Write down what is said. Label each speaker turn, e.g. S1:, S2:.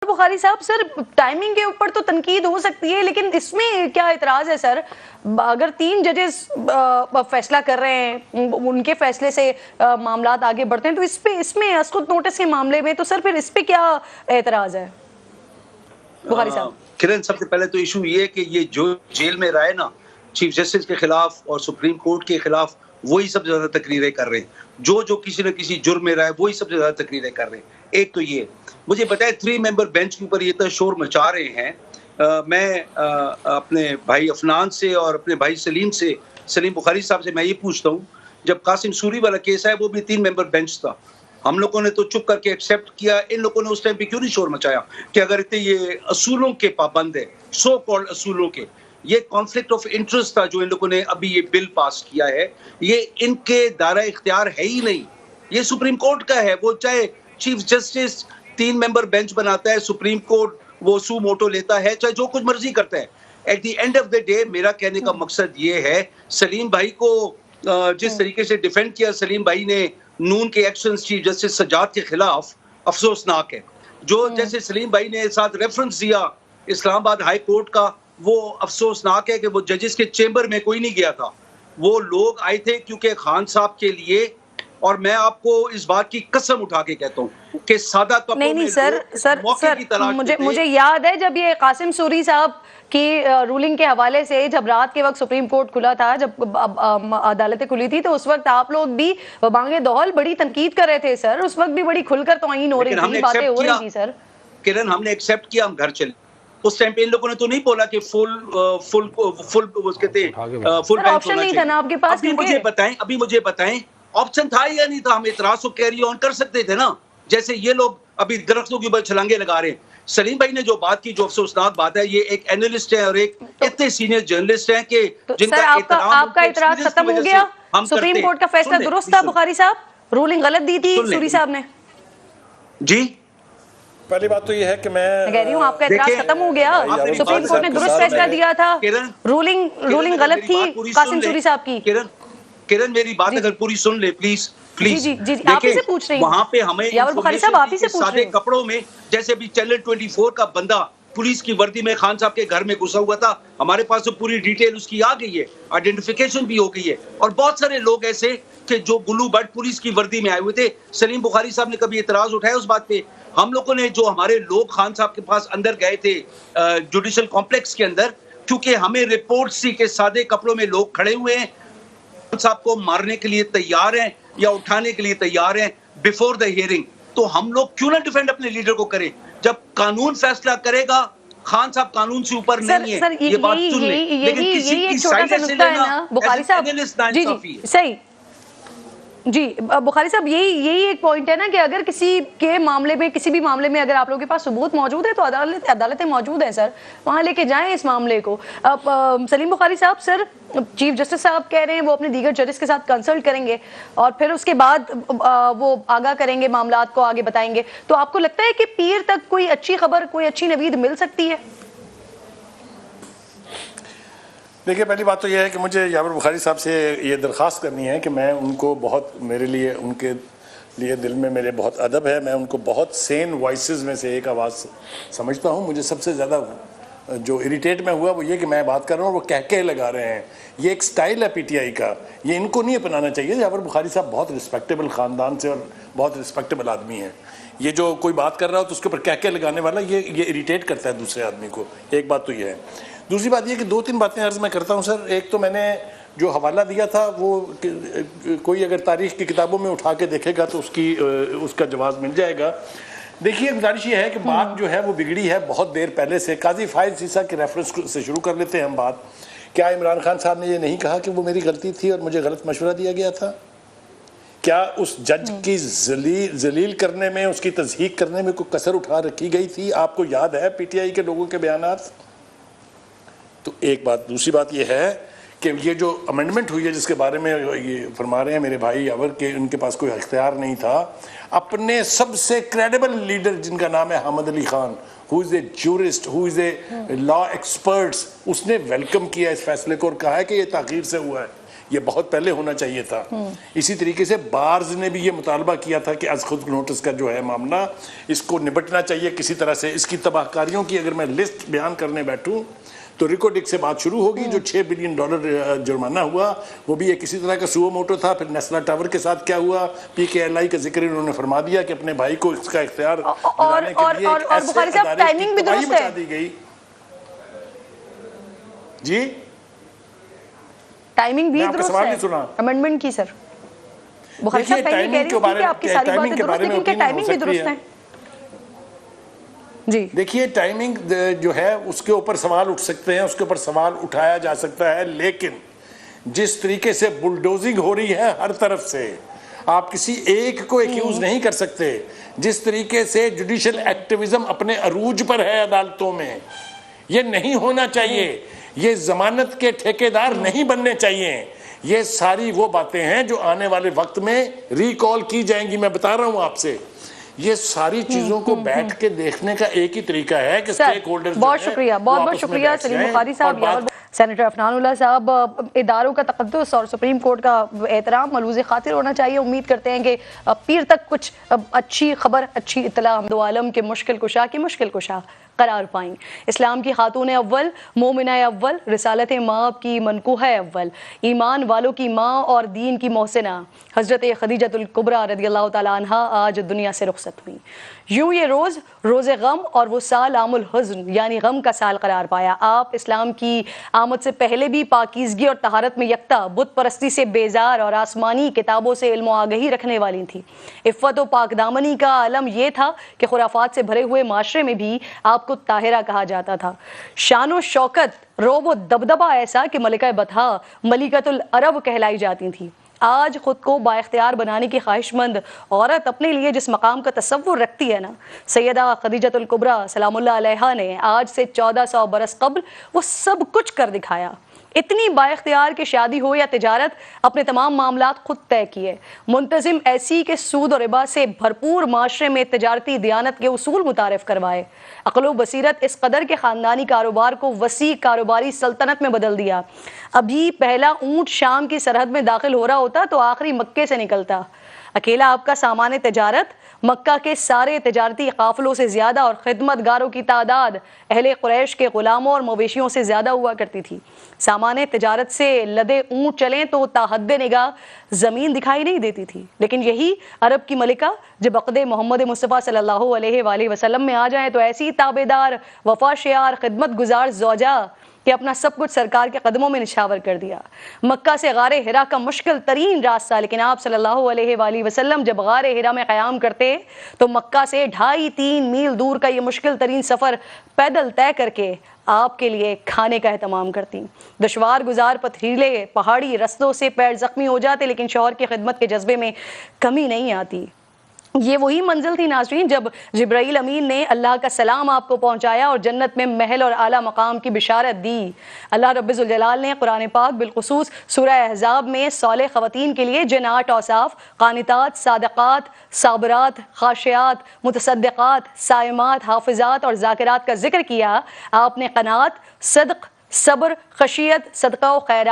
S1: بخاری صاحب sir timing کے اوپر تو تنقید ہو سکتی ہے لیکن اس میں کیا اعتراض ہے سر؟ اگر 3 ججز فیصلہ کر رہے ہیں ان کے فیصلے سے معاملات آگے بڑھتے ہیں تو اس میں اسقط نوٹس کے معاملے میں تو سر پھر اس پہ کیا اعتراض ہے بخاری صاحب؟
S2: کرن سب سے پہلے تو ایشو یہ ہے کہ یہ جو جیل میں رائے نا چیف جسٹس کے خلاف اور سپریم کورٹ کے خلاف وہی سب سے زیادہ تقریریں کر رہے ہیں جو کسی نہ کسی جرم میں رائے وہی سب سے زیادہ تقریریں کر رہے ہیں. ایک تو یہ مجھے بتائے 3 ممبر بینچ کے اوپر یہ تو شور مچا رہے ہیں. میں اپنے بھائی افنان سے اور اپنے بھائی سلیم بخاری صاحب سے میں یہ پوچھتا ہوں جب قاسم سوری والا کیس ہے وہ بھی 3 ممبر بینچ تھا, ہم لوگوں نے تو چپ کر کے ایکسیپٹ کیا, ان لوگوں نے اس ٹائم پہ کیوں نہیں شور مچایا کہ اگر اتنے یہ اصولوں کے پابند ہے سو کالڈ اصولوں کے, یہ کانفلکٹ آف انٹرسٹ تھا جو ان لوگوں نے ابھی یہ بل پاس کیا ہے, یہ ان کے دائرہ اختیار ہے ہی نہیں, یہ سپریم کورٹ کا ہے. وہ چاہے چیف جسٹس 3 ممبر بینچ بناتا ہے, سپریم کورٹ وہ سو موٹو لیتا ہے, چاہے جو کچھ مرضی کرتا ہے. At the end of the day میرا کہنے کا مقصد یہ ہے سلیم بھائی کو جس طریقے سے ڈیفینڈ کیا سلیم بھائی نے نون کے ایکشنز چیف جسٹس سجاد کے خلاف افسوسناک ہے. جو جیسے سلیم بھائی نے ساتھ ریفرنس دیا اسلام آباد ہائی کورٹ کا وہ افسوسناک ہے کہ وہ ججز کے چیمبر میں کوئی نہیں گیا تھا, وہ لوگ آئے تھے کیونکہ خان صاحب کے لیے. اور میں آپ کو اس بات کی قسم اٹھا کے کہتا ہوں کہ سادہ کپڑوں میں
S1: سر مجھے یاد ہے جب یہ قاسم سوری صاحب کی رولنگ کے حوالے سے جب رات کے وقت سپریم کورٹ کھلا تھا, جب عدالتیں کھلی تھی تو اس وقت آپ لوگ بھی بانگے دول بڑی تنقید کر رہے تھے سر, اس وقت بھی بڑی کھل کر توہین ہو رہی تھی, باتیں ہو رہی تھی سر.
S2: کرن ہم نے ایکسیپٹ کیا, ہم گھر چلے. اس ٹائم پہ ان لوگوں نے تو نہیں بولا کہ فل کہتے ہیں فل بینچ
S1: آپشن نہیں تھا نا آپ کے پاس.
S2: ابھی مجھے بتائیں آپشن تھا یا نہیں تھا؟ ہم اعتراض کو کیری آن کر سکتے تھے نا, جیسے یہ لوگ ابھی درختوں کے اوپر چھلانگے لگا رہے ہیں. سلیم بھائی نے جو بات کی جو افسوسناک بات ہے, یہ ایک اینالسٹ ہے اور ایک اتنے سینئر جرنلسٹ ہیں کہ جن کا احترام
S1: آپ کا اعتراض ختم ہو گیا. سپریم کورٹ کا فیصلہ درست تھا بخاری صاحب, رولنگ غلط دی تھی سوری صاحب نے.
S2: جی
S3: پہلی بات تو یہ ہے کہ میں
S1: کہہ رہی ہوں آپ کا اعتراض ختم ہو گیا, سپریم کورٹ نے درست فیصلہ دیا تھا, رولنگ غلط تھی قاسم سوری صاحب کی.
S2: کرن میری بات اگر پوری سن لے پلیز.
S1: جی آپ ہی سے پوچھ رہی ہوں.
S2: وہاں پہ ہمیں
S1: بخاری صاحب آپ ہی سے پوچھ رہی ہوں.
S2: سادے کپڑوں میں جیسے بھی چینل 24 کا بندہ پولیس کی وردی میں خان صاحب کے گھر میں گھسا ہوا تھا, ہمارے پاس تو پوری ڈیٹیل اس کی آ گئی ہے, آئیڈینٹیفیکیشن بھی ہو گئی ہے. اور بہت سارے لوگ ایسے کہ جو بلو برڈ پولیس کی وردی میں آئے ہوئے تھے. سلیم بخاری صاحب نے کبھی اعتراض اٹھایا اس بات پہ؟ ہم لوگوں نے جو ہمارے لوگ خان صاحب کے پاس اندر گئے تھے جوڈیشل کمپلیکس کے اندر, کیونکہ ہمیں رپورٹ سی کہ سادے کپڑوں میں لوگ کھڑے ہوئے ہیں صاحب کو مارنے کے لیے تیار ہیں یا اٹھانے کے لیے تیار ہیں بیفور دا ہیئرنگ, تو ہم لوگ کیوں نہ ڈیفینڈ اپنے لیڈر کو کریں؟ جب قانون فیصلہ کرے گا, خان صاحب قانون سے اوپر نہیں ہے, یہ بات سن لیں. لیکن کسی کی سائڈ سے لینا
S1: بخاری صاحب صحیح. جی بخاری صاحب یہی ایک پوائنٹ ہے نا کہ اگر کسی کے معاملے میں کسی بھی معاملے میں اگر آپ لوگوں کے پاس ثبوت موجود ہے تو عدالتیں موجود ہیں سر, وہاں لے کے جائیں اس معاملے کو. سلیم بخاری صاحب سر چیف جسٹس صاحب کہہ رہے ہیں وہ اپنے دیگر ججز کے ساتھ کنسلٹ کریں گے اور پھر اس کے بعد وہ آگاہ کریں گے, معاملات کو آگے بتائیں گے. تو آپ کو لگتا ہے کہ پیر تک کوئی اچھی خبر کوئی اچھی نوید مل سکتی ہے؟
S3: دیکھیے پہلی بات تو یہ ہے کہ مجھے یاور بخاری صاحب سے یہ درخواست کرنی ہے کہ میں ان کو بہت میرے لیے ان کے لیے دل میں میرے بہت ادب ہے, میں ان کو بہت سین وائسز میں سے ایک آواز سمجھتا ہوں. مجھے سب سے زیادہ جو اریٹیٹ میں ہوا وہ یہ کہ میں بات کر رہا ہوں اور وہ کہہ لگا رہے ہیں. یہ ایک سٹائل ہے پی ٹی آئی کا, یہ ان کو نہیں اپنانا چاہیے. یاور بخاری صاحب بہت رسپیکٹیبل خاندان سے اور بہت رسپیکٹیبل آدمی ہیں. یہ جو کوئی بات کر رہا ہو تو اس کے اوپر کہہ لگانے والا یہ اریٹیٹ کرتا ہے دوسرے آدمی کو. ایک بات تو یہ ہے. دوسری بات یہ کہ 2-3 باتیں عرض میں کرتا ہوں سر. ایک تو میں نے جو حوالہ دیا تھا وہ کوئی اگر تاریخ کی کتابوں میں اٹھا کے دیکھے گا تو اس کا جواز مل جائے گا. دیکھیے گزارش یہ ہے کہ بات جو ہے وہ بگڑی ہے بہت دیر پہلے سے. قاضی فائز سیسا کے ریفرنس سے شروع کر لیتے ہیں ہم بات. کیا عمران خان صاحب نے یہ نہیں کہا کہ وہ میری غلطی تھی اور مجھے غلط مشورہ دیا گیا تھا؟ کیا اس جج کی ذلیل کرنے میں, اس کی تضحیق کرنے میں کوئی کسر اٹھا رکھی گئی تھی؟ آپ کو یاد ہے پی ٹی آئی کے لوگوں کے بیانات؟ تو ایک بات. دوسری بات یہ ہے کہ یہ جو امینڈمنٹ ہوئی ہے جس کے بارے میں یہ فرما رہے ہیں میرے بھائی یاور کہ ان کے پاس کوئی اختیار نہیں تھا, اپنے سب سے کریڈیبل لیڈر جن کا نام ہے Hamid Ali Khan, who is a jurist, who is a law experts, اس نے ویلکم کیا اس فیصلے کو اور کہا ہے کہ یہ تاخیر سے ہوا ہے. یہ بہت پہلے ہونا چاہیے تھا. اسی طریقے سے بارز نے بھی یہ مطالبہ کیا تھا کہ از خود نوٹس کا جو ہے معاملہ اس کو نبٹنا چاہیے کسی طرح سے. اس کی تباہ کاریوں کی اگر میں لسٹ بیان کرنے بیٹھوں تو ریکوڈک سے بات شروع ہوگی. جو $6 بلین جرمانہ ہوا وہ بھی ایک کسی طرح کا سو موٹو تھا. پھر نیسلا ٹاور کے ساتھ کیا ہوا, PKLI کا ذکر انہوں نے فرما دیا کہ اپنے بھائی کو اس کا اختیار دلانے کے لیے ایک ایسے ادارے کی تباہی مچا دی گئی. جی
S1: ٹائمنگ بھی
S3: میں آپ کا
S1: درست
S3: سوال
S1: ہے
S3: نہیں سنا.
S1: امینڈمنٹ کی سر بخاری صاحب میں یہ کہہ رہی ہوں کہ آپ کی ساری باتیں درست ہیں کیونکہ ٹائمنگ بھی درست ہے. جی
S3: دیکھیے ٹائمنگ جو ہے اس کے اوپر سوال اٹھ سکتے ہیں, اس کے اوپر سوال اٹھایا جا سکتا ہے, لیکن جس طریقے سے بلڈوزنگ ہو رہی ہے ہر طرف سے, آپ کسی ایک کو ایکیوز نہیں کر سکتے. جس طریقے سے جوڈیشل ایکٹیویزم اپنے عروج پر ہے عدالتوں میں, یہ نہیں ہونا چاہیے. یہ ضمانت کے ٹھیکیدار نہیں بننے چاہیے. یہ ساری وہ باتیں ہیں جو آنے والے وقت میں ریکال کی جائیں گی. میں بتا رہا ہوں آپ سے, یہ ساری چیزوں کو بیٹھ کے دیکھنے کا ایک ہی طریقہ ہے کہ سٹیک ہولڈرز.
S1: بہت شکریہ, بہت بہت شکریہ سلیم بخاری صاحب. سینیٹر عفنان اللہ صاحب, اداروں کا تقدس اور سپریم کورٹ کا احترام ملوز خاطر ہونا چاہیے. امید کرتے ہیں کہ پیر تک کچھ اچھی خبر, اچھی اطلاع دو عالم کے مشکل کشا کی مشکل کشا قرار پائیں. اسلام کی خاتون اول, مومنہ اول, رسالت ماں کی منکوہ اول, ایمان والوں کی ماں اور دین کی محسنہ حضرت خدیجۃ الکبریٰ رضی اللہ تعالیٰ عنہا آج دنیا سے رخصت ہوئی. یوں یہ روز روز غم اور وہ سال عام الحزن یعنی غم کا سال قرار پایا. آپ اسلام کی آمد سے پہلے بھی پاکیزگی اور طہارت میں یکتا, بت پرستی سے بیزار اور آسمانی کتابوں سے علم و آگہی رکھنے والی تھی. عفت و پاک دامنی کا عالم یہ تھا کہ خرافات سے بھرے ہوئے معاشرے میں بھی آپ کو طاہرہ کہا جاتا تھا. شان و شوکت, رعب و دبدبہ ایسا کہ ملکہ بطحا ملکۃ العرب کہلائی جاتی تھی. آج خود کو با اختیار بنانے کی خواہش مند عورت اپنے لیے جس مقام کا تصور رکھتی ہے نا, سیدہ خدیجۃ الکبریٰ سلام اللہ علیہا نے آج سے 1400 برس قبل وہ سب کچھ کر دکھایا. اتنی با اختیار کہ شادی ہو یا تجارت اپنے تمام معاملات خود طے کیے. منتظم ایسی کہ سود و ربا سے بھرپور معاشرے میں تجارتی دیانت کے اصول متعارف کروائے. عقل و بصیرت اس قدر کے خاندانی کاروبار کو وسیع کاروباری سلطنت میں بدل دیا. ابھی پہلا اونٹ شام کی سرحد میں داخل ہو رہا ہوتا تو آخری مکے سے نکلتا. اکیلا آپ کا سامان تجارت مکہ کے سارے تجارتی قافلوں سے زیادہ اور خدمت گاروں کی تعداد اہل قریش کے غلاموں اور مویشیوں سے زیادہ ہوا کرتی تھی. سامان تجارت سے لدے اونٹ چلیں تو تاحد نگاہ زمین دکھائی نہیں دیتی تھی. لیکن یہی عرب کی ملکہ جب عقد محمد مصطفیٰ صلی اللہ علیہ وآلہ وسلم میں آ جائیں تو ایسی تابعدار, وفا شیار, خدمت گزار زوجہ کہ اپنا سب کچھ سرکار کے قدموں میں نشاور کر دیا. مکہ سے غار حرا کا مشکل ترین راستہ, لیکن آپ صلی اللہ علیہ وآلہ وسلم جب غار حرا میں قیام کرتے تو مکہ سے 2.5-3 میل دور کا یہ مشکل ترین سفر پیدل طے کر کے آپ کے لیے کھانے کا اہتمام کرتی. دشوار گزار پتھریلے پہاڑی رستوں سے پیر زخمی ہو جاتے, لیکن شوہر کی خدمت کے جذبے میں کمی نہیں آتی. یہ وہی منزل تھی ناظرین جب جبرائیل امین نے اللہ کا سلام آپ کو پہنچایا اور جنت میں محل اور اعلیٰ مقام کی بشارت دی. اللہ رب ذوالجلال نے قرآن پاک بالخصوص سورہ احزاب میں صالح خواتین کے لیے جن 8 اوصاف قانتات, صادقات, صابرات, خاشعات, متصدقات, صائمات, حافظات اور ذاکرات کا ذکر کیا. آپ نے قناعت, صدق, صبر, خشیت, صدقہ و خیرات